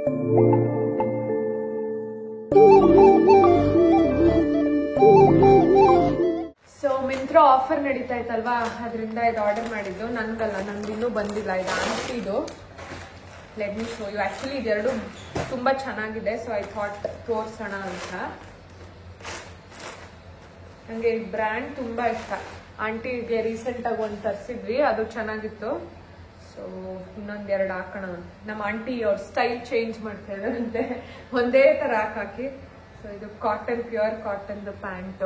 So Myntra offer ನಡೀತಾ ಇತ್ತಲ್ವಾ, ಅದರಿಂದ ಇದು ಆರ್ಡರ್ ಮಾಡಿದ್ದು. ನನ್ಗಲ್ಲ, ನಂದು ಇನ್ನೂ ಬಂದಿಲ್ಲ. ಇದು ಆಂಟಿದು. Let me show you. Actually ಇದೆರಡು ತುಂಬಾ ಚೆನ್ನಾಗಿದೆ, ಸೊ ಐ ಥಾಟ್ ತೋರ್ಸೋಣ ಅಂತ. ನನಗೆ ಈ ಬ್ರ್ಯಾಂಡ್ ತುಂಬಾ ಇಷ್ಟ. ಆಂಟಿಗೆ ರೀಸೆಂಟ್ ಆಗಿ ಒಂದು ತರಿಸಿದ್ವಿ, ಅದು ಚೆನ್ನಾಗಿತ್ತು. ಸೊ ಇನ್ನೊಂದೆರಡು ಹಾಕೋಣ. ನಮ್ಮ ಆಂಟಿ ಅವ್ರ ಸ್ಟೈಲ್ ಚೇಂಜ್ ಮಾಡ್ತಾ ಇದ್ದಾರಂತೆ, ಒಂದೇ ತರ ಹಾಕಿ. ಸೊ ಇದು cotton, pure cotton pant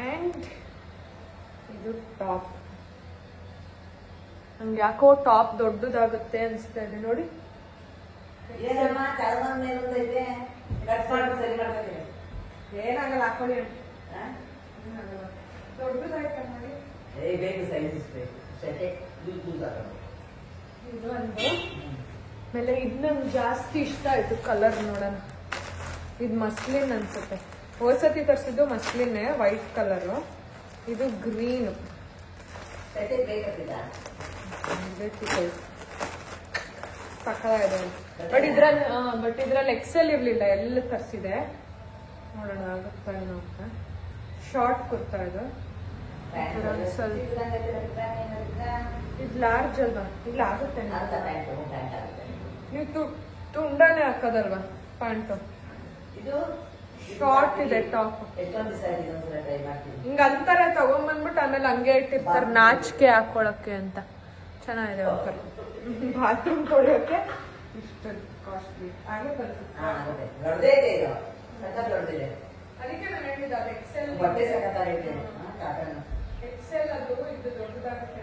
and ಇದು ಟಾಪ್. ನಂಗೆ ಯಾಕೋ ಟಾಪ್ ದೊಡ್ಡದಾಗುತ್ತೆ ಅನ್ಸ್ತಾ ಇದೆ ನೋಡಿ. ಏನಾಗಲ್ಲ, ಹಾಕೊಳ್ಳಿ. ದೊಡ್ಡದಾಯ್ತಾ ನೋಡಿ. ಇದು ಒಂದು ಆಮೇಲೆ ಇದು ನಂಗೆ ಜಾಸ್ತಿ ಇಷ್ಟ ಆಯ್ತು ಕಲರ್. ನೋಡೋಣ, ಇದು ಮಸ್ಲಿನ್ ಅನ್ಸುತ್ತೆ. ಹೋದ್ಸತಿ ತರಿಸಿದ್ದು ಮಸ್ಲಿನ್ನೇ, ವೈಟ್ ಕಲರು. ಇದು ಗ್ರೀನ್. ಸಕ್ಕತ್ತಾಗಿದೆ. ಬಟ್ ಇದ್ರಲ್ಲಿ ಎಕ್ಸೆಲ್ ಇರ್ಲಿಲ್ಲ, ಎಲ್ಲ ತರಿಸಿದೆ. ನೋಡೋಣ ಆಗುತ್ತಾ ಏನೋ ಅಂತ. ಶಾರ್ಟ್ ಕುರ್ತಾ ಇದು. ಇದು ಲಾರ್ಜ್ ಅಲ್ವಾ? ಇಲ್ಲ, ಆಗುತ್ತೆ. ನೀವು ತುಂಡಾನೆ ಹಾಕೋದಲ್ವಾ ಪ್ಯಾಂಟು? ಇದು ಶಾರ್ಟ್ ಇದೆ ಟಾಪ್. ಹಿಂಗ ಅಂತಾರೆ ತಗೊಂಡ್ಬಂದ್ಬಿಟ್ಟು ಆಮೇಲೆ ಹಂಗೆ ಇಟ್ಟಿರ್ತಾರೆ ನಾಚಿಕೆ ಹಾಕೊಳಕ್ಕೆ ಅಂತ. ಚೆನ್ನಾಗಿದೆ. ಬಾತ್ರೂಮ್ ತೊಳೆಯೋಕೆ ಇಷ್ಟು ಕಾಸ್ಟ್ಲಿ ಆಗುತ್ತೆ. ಅದಕ್ಕೆ ನಾನು ಹೇಳಿದ್ದು ಅದು ಎಕ್ಸೆಲ್. ಎಕ್ಸೆಲ್ ಅದು ಇದು ದೊಡ್ಡದಾಗುತ್ತೆ.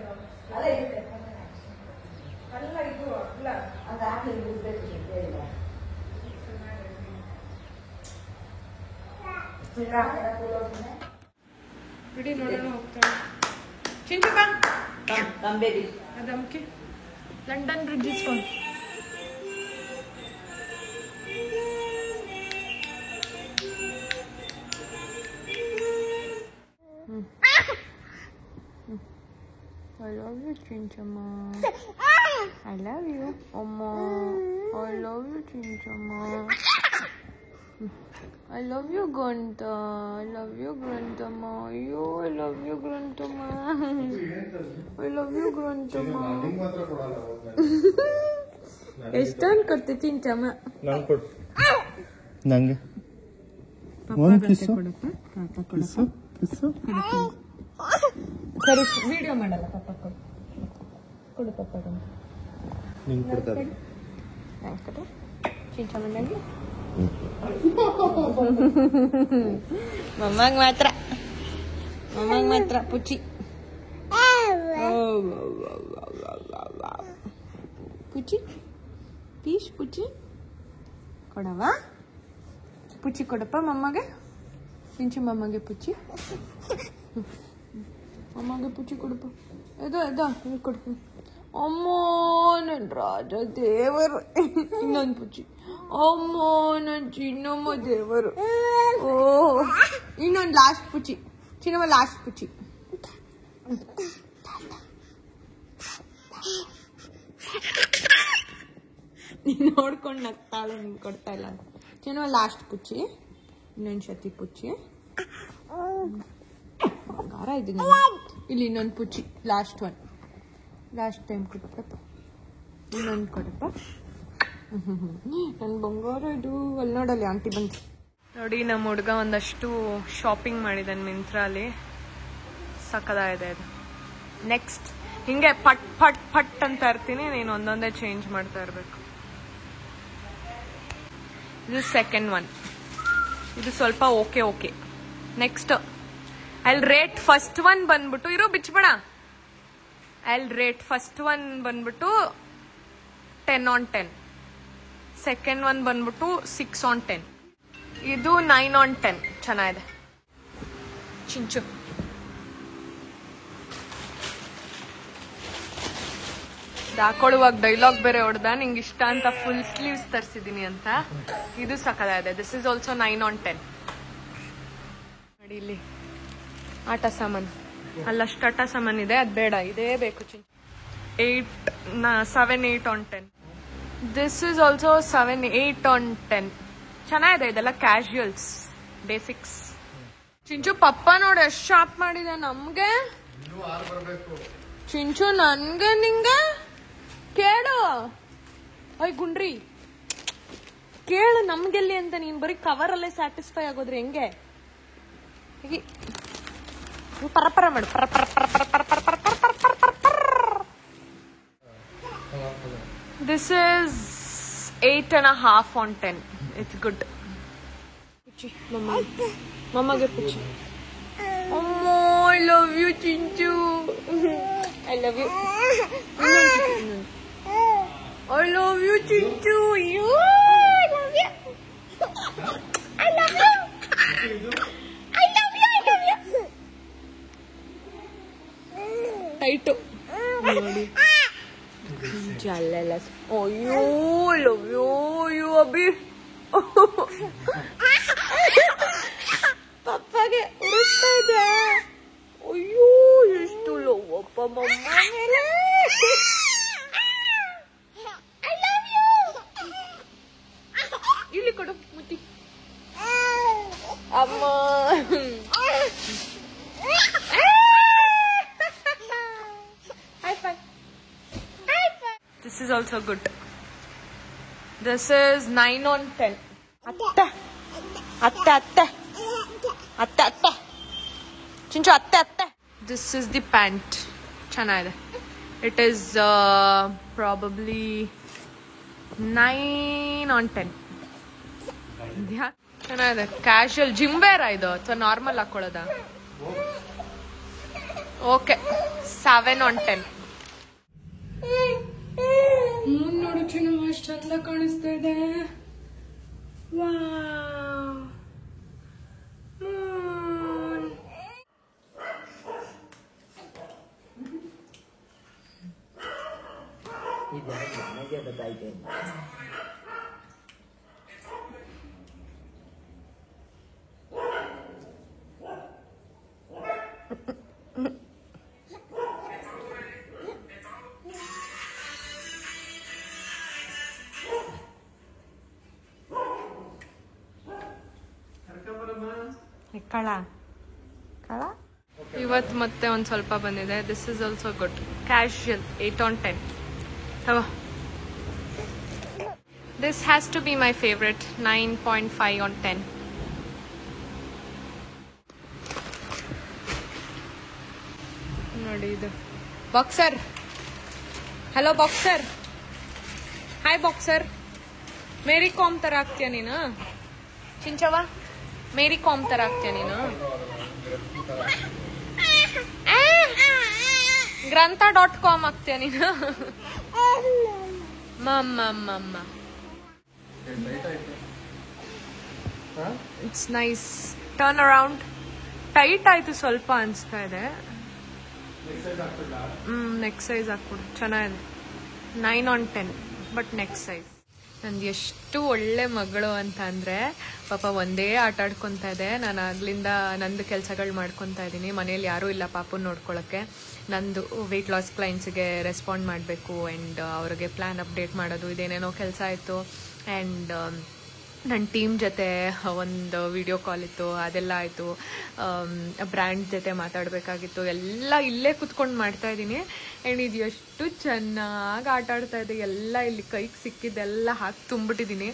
ಅಲ್ಲ ಇದು ಅಲ್ಲ ಬಿಡಿ, ನೋಡೋಣ. ಹೋಗ್ತಾಳೆ ಚಿಂಚು ಬಾ. ಅದಕ್ಕೆ ಲಂಡನ್ ಬ್ರಿಡ್ಜ್ ಇಸ್ಕೊಂಡು I love you, Chinchama. I love you, Amma. I love you, Chinchama. I love you, Granta. I love you, Grantama. You, I love you, Grantama. I love you, Grantama. ಎಷ್ಟು ಅನ್ಕೊಡ್ತಿ ಚಿಂಚಮ್ಮ? ನಾನು ಕೊಡು. ನಂಗೆ ಒಂದು kiss ಕೊಡಪ್ಪ. ಪಾಪ ಕೊಡಪ್ಪ. Kiss ಸರಿ, video ಮಾಡಲ್ಲ. ಪಾಪ ಕೊಡು. ಕೊಡು ಪಾಪ. ನಿಂಗೆ ಕೊಡ್ತಾರೆ. ಕೊಡು ಚಿಂಚಮ್ಮನಿಗೆ. ಮಮ್ಮಂಗೆ ಮಾತ್ರ ಪುಚ್ಚಿ. ಪುಚ್ಚಿ ಪೀಶ್ ಪುಚ್ಚಿ ಕೊಡವ. ಪುಚ್ಚಿ ಕೊಡಪ್ಪ ಮಮ್ಮಗೆ. ಚಿಂಚು ಮಮ್ಮಗೆ ಪುಚ್ಚಿ. ಅಮ್ಮಗೆ ಪುಚ್ಚಿ ಕೊಡಪ್ಪ. ಇದು ಕೊಡು. ಅಮ್ಮ ನನ್ನ ರಾಜ ದೇವರು. ಇನ್ನೊಂದು ಪುಚ್ಚಿ. ಅಮ್ಮ ನನ್ನ ಚಿನ್ನಮ್ಮ ದೇವರು. ಓ, ಇನ್ನೊಂದು ಲಾಸ್ಟ್ ಪುಚ್ಚಿ. ಚಿನ್ನಮ್ಮ ಲಾಸ್ಟ್ ಪುಚ್ಚಿ. ನೋಡ್ಕೊಂಡು ನಗ್ತಾಳೆ, ನಿಮ್ಗೆ ಕೊಡ್ತಾ ಇಲ್ಲ. ಚಿನ್ನಮ್ಮ ಲಾಸ್ಟ್ ಪುಚ್ಚಿ. ಇನ್ನೊಂದು ಶತಿ ಪುಚ್ಚಿ. ಖಾರ ಇದೀನಿ. ಇಲ್ಲಿ ಇನ್ನೊಂದು ಪುಚ್ಚಿ, ಲಾಸ್ಟ್ ಒನ್. ಲಾಸ್ಟ್ ಟೈಮ್ ಕೊಡಪ್ಪ. ಇನ್ನೊಂದು ಕೊಡಪ್ಪ. ನನ್ನ ಬಂಗಾರ ಇದು. ಅಲ್ಲಿ ನೋಡಲ್ಲಿ ಆಂಟಿ ಬಂತು ನೋಡಿ. ನಮ್ಮ ಹುಡುಗ ಒಂದಷ್ಟು ಶಾಪಿಂಗ್ ಮಾಡಿದ್ದಾನೆ ಮಿಂತ್ರಾಲಿ. ಸಕ್ಕದಾಗಿದೆ ಇದು. ನೆಕ್ಸ್ಟ್ ಹಿಂಗೆ ಪಟ್ ಪಟ್ ಪಟ್ ಅಂತ ಇರ್ತೀನಿ, ನೀನು ಒಂದೊಂದೇ ಚೇಂಜ್ ಮಾಡ್ತಾ ಇರ್ಬೇಕು. ಇದು ಸೆಕೆಂಡ್ ಒನ್. ಇದು ಸ್ವಲ್ಪ okay. Next I'll rate first one ಬಂದ್ಬಿಟ್ಟು, ಇರೋ ಬಿಚ್ಬೇಡ. ಐಲ್ ರೇಟ್ ಫಸ್ಟ್ ಒನ್ ಬಂದ್ಬಿಟ್ಟು 10/10. ಸೆಕೆಂಡ್ ಒನ್ ಬಂದ್ಬಿಟ್ಟು 6/10. ಇದು 9/10. ಚೆನ್ನಾಗಿದೆ. ಚಿಂಚು ಹಾಕೊಳ್ಳುವಾಗ ಡೈಲಾಗ್ ಬೇರೆ ಹೊಡೆದ, ನಿಂಗೆ ಇಷ್ಟ ಅಂತ ಫುಲ್ ಸ್ಲೀವ್ಸ್ ತರಿಸಿದೀನಿ ಅಂತ. ಇದು ಸಕ್ಕದಾಗಿದೆ. This is also 9/10. ನೋಡಿ ಇಲ್ಲಿ ಆಟ ಸಾಮಾನು, ಅಲ್ಲಷ್ಟು ಆಟ ಸಾಮಾನು ಇದೆ. ಅದು ಬೇಡ, ಇದೇ ಬೇಕು. 7, 8/10. This is also 7, 8 on 10. ಚೆನ್ನಾಗಿದೆ ಇದೆಲ್ಲ ಕ್ಯಾಶುಯಲ್ಸ್ ಬೇಸಿಕ್ಸ್. ಚಿಂಚು ಪಪ್ಪ ನೋಡಿ ಎಷ್ಟು ಶಾಪ್ ಮಾಡಿದೆ ನಮ್ಗೆ. ಚಿಂಚು ನನ್ಗೆ ನಿಂಗೆ ಕೇಳು. ಅಯ್ಯ ಗುಂಡ್ರಿ ಕೇಳು ನಮ್ಗೆಲ್ಲಿ ಅಂತ. ನೀನ್ ಬರೀ ಕವರ್ ಅಲ್ಲೇ ಸ್ಯಾಟಿಸ್ಫೈ ಆಗೋದ್ರೆ ಹೆಂಗೆ? ಪರಪರ ಮಾಡು. This is 8.5 on 10. It's good. Puchi, mama get Puchi. Oh, I love you, Chinchu. I love you. I love you, Chinchu. I love you. I love you. I love you. I love you. Tight. Jalala. Oh, you love you. You Abhi. ಪಪ್ಪಗೆ ಉರಿಸ್ತಾ ಇದೆ. ಅಯ್ಯೋ ಎಷ್ಟು ಲವ್ವಪ್ಪ ಮಮ್ಮ ಮೇಲೆ. I love you. ಇಲ್ಲಿ ಕೊಡು ಮುತ್ತಿ. ಅಮ್ಮ high five. This is also good. This is 9 on 10. Atta. Atta, atta. Atta, atta. Chinchu, atta, atta. This is the pant. Chanayide. It is probably 9 on 10. Yeah. Chanayide. Casual gym wear idu ಅಥವಾ normal ಹಾಕೊಳ್ಳೋದಾ? Okay. 7 on 10. ನೋಡು ಚಿನ್ನಮ್ಮ ಎಷ್ಟು ಚಂದ ಕಾಣಿಸ್ತಾ ಇದೆ. Wow moon. ಕಳ ಕಳ ಇವತ್ತು ಮತ್ತೆ ಒಂದು ಸ್ವಲ್ಪ ಬಂದಿದೆ. This is also good. Casual 8 on 10. ತಗೋ. This has to be my favourite. 9.5 on 10. ನೋಡಿ ಇದು boxer. Hello boxer. Hi boxer. Mary Kom ತರ ಆಗ್ತೀಯ ನೀನು ಚಿಂಚವ? ಮೇರಿ ಕಾಮ್ ತರ ಆಗ್ತೀಯ ನೀನು? ಗ್ರಂಥ.com ಆಗ್ತೀಯ ನೀನು? Mumma it's nice. Turn around. Tight ಆಯ್ತು ಸ್ವಲ್ಪ ಅನ್ಸ್ತಾ ಇದೆ. ನೆಕ್ ಸೈಜ್ ಹಾಕ್ಬಿಡು. ಚೆನ್ನಾಗಿದೆ. 9 on 10 ಬಟ್ ನೆಕ್ ಸೈಜ್. ನಂದು ಎಷ್ಟು ಒಳ್ಳೆ ಮಗಳು ಅಂತ ಅಂದರೆ ಪಾಪ ಒಂದೇ ಆಟ ಆಡ್ಕೊತಾ ಇದೆ. ನಾನು ಆಗ್ಲಿಂದ ನಂದು ಕೆಲಸಗಳು ಮಾಡ್ಕೊತಾ ಇದ್ದೀನಿ. ಮನೇಲಿ ಯಾರೂ ಇಲ್ಲ ಪಾಪನ ನೋಡ್ಕೊಳ್ಳೋಕ್ಕೆ. ನಂದು ವೆಯ್ಟ್ ಲಾಸ್ ಕ್ಲೈಂಟ್ಸಿಗೆ ರೆಸ್ಪಾಂಡ್ ಮಾಡಬೇಕು ಆ್ಯಂಡ್ ಅವ್ರಿಗೆ ಪ್ಲ್ಯಾನ್ ಅಪ್ಡೇಟ್ ಮಾಡೋದು ಇದೇನೇನೋ ಕೆಲಸ ಆಯಿತು. ಆ್ಯಂಡ್ ನನ್ನ ಟೀಮ್ ಜೊತೆ ಒಂದು ವಿಡಿಯೋ ಕಾಲ್ ಇತ್ತು, ಅದೆಲ್ಲ ಆಯಿತು. ಬ್ರ್ಯಾಂಡ್ ಜೊತೆ ಮಾತಾಡಬೇಕಾಗಿತ್ತು. ಎಲ್ಲ ಇಲ್ಲೇ ಕುತ್ಕೊಂಡು ಮಾಡ್ತಾಯಿದ್ದೀನಿ. ಆ್ಯಂಡ್ ಇದು ಎಷ್ಟು ಚೆನ್ನಾಗಿ ಆಟ ಆಡ್ತಾ ಇದೆ. ಎಲ್ಲ ಇಲ್ಲಿ ಕೈಗೆ ಸಿಕ್ಕಿದ್ದೆಲ್ಲ ಹಾಕಿ ತುಂಬಿಟ್ಟಿದ್ದೀನಿ.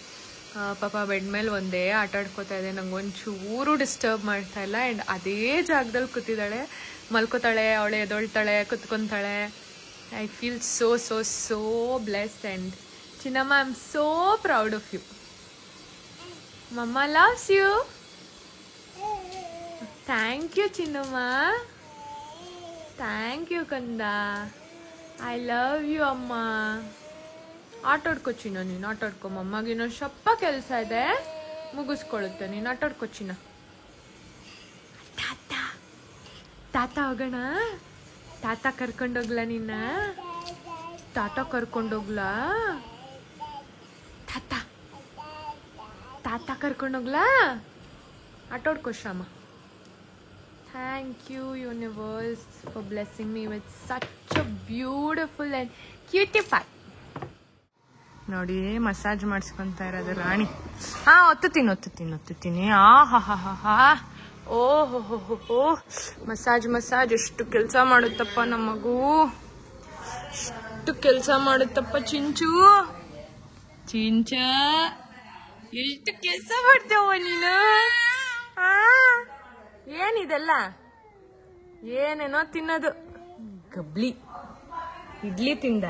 ಪಾಪ ಬೆಡ್ ಮೇಲೆ ಒಂದೇ ಆಟ ಆಡ್ಕೋತಾ ಇದೆ. ನಂಗೆ ಒಂಚೂರು ಡಿಸ್ಟರ್ಬ್ ಮಾಡ್ತಾ ಇಲ್ಲ. ಆ್ಯಂಡ್ ಅದೇ ಜಾಗದಲ್ಲಿ ಕೂತಿದ್ದಾಳೆ. ಮಲ್ಕೋತಾಳೆ, ಅವಳೆ ಎದೊಳ್ತಾಳೆ, ಕುತ್ಕೊತಾಳೆ. I feel so so so blessed. And ಚಿನ್ನಮ್ಮ, I am so proud of you. Mama loves you. Thank you, Chinnamma. Thank you, Kanda. I love you, Amma. ಆಟಾಡ್ಕೊ ಚಿನ್ನ, ನೀನು ಆಟಾಡ್ಕೊ. ಮಮ್ಮಗಿನ್ನೋ ಶಪ್ಪ ಕೆಲಸ ಇದೆ, ಮುಗಿಸ್ಕೊಳ್ಳುತ್ತೆ. ನೀನು ಆಟಾಡ್ಕೊ ಚಿನ್ನ. ತಾತ ತಾತ ಹೋಗೋಣ. ತಾತ ಕರ್ಕೊಂಡೋಗ್ಲಾ ನಿನ್ನ? ತಾತ ಕರ್ಕೊಂಡೋಗ್ಲಾ? ತಾತ ತಾತ ಕರ್ಕೊಂಡೋಗ್ಲಾ? ಆಟಾಡ್ಕೋ ಶ್ರಮ. Thank you universe for blessing me with such a beautiful and cutify. ನೋಡಿ ಮಸಾಜ್ ಮಾಡಿಸ್ಕೊಂತ ಇರೋದು ರಾಣಿ. ಹಾ ಒತ್ತುತ್ತೀನಿ. ಆ ಹಾ ಹಾ ಹಾ ಹಾ ಓಹೋ ಮಸಾಜ್ ಎಷ್ಟು ಕೆಲಸ ಮಾಡುತ್ತಪ್ಪ ನಮ್ಮ ಮಗು, ಎಷ್ಟು ಕೆಲಸ ಮಾಡುತ್ತಪ್ಪ ಚಿಂಚು ಎಷ್ಟು ಕೆಲಸ ಮಾಡ್ತೇವ ನೀನು. ಏನಿದೆಲ್ಲ ಏನೇನೋ ತಿನ್ನೋದು. ಗಬ್ಲಿ ಇಡ್ಲಿ ತಿಂದ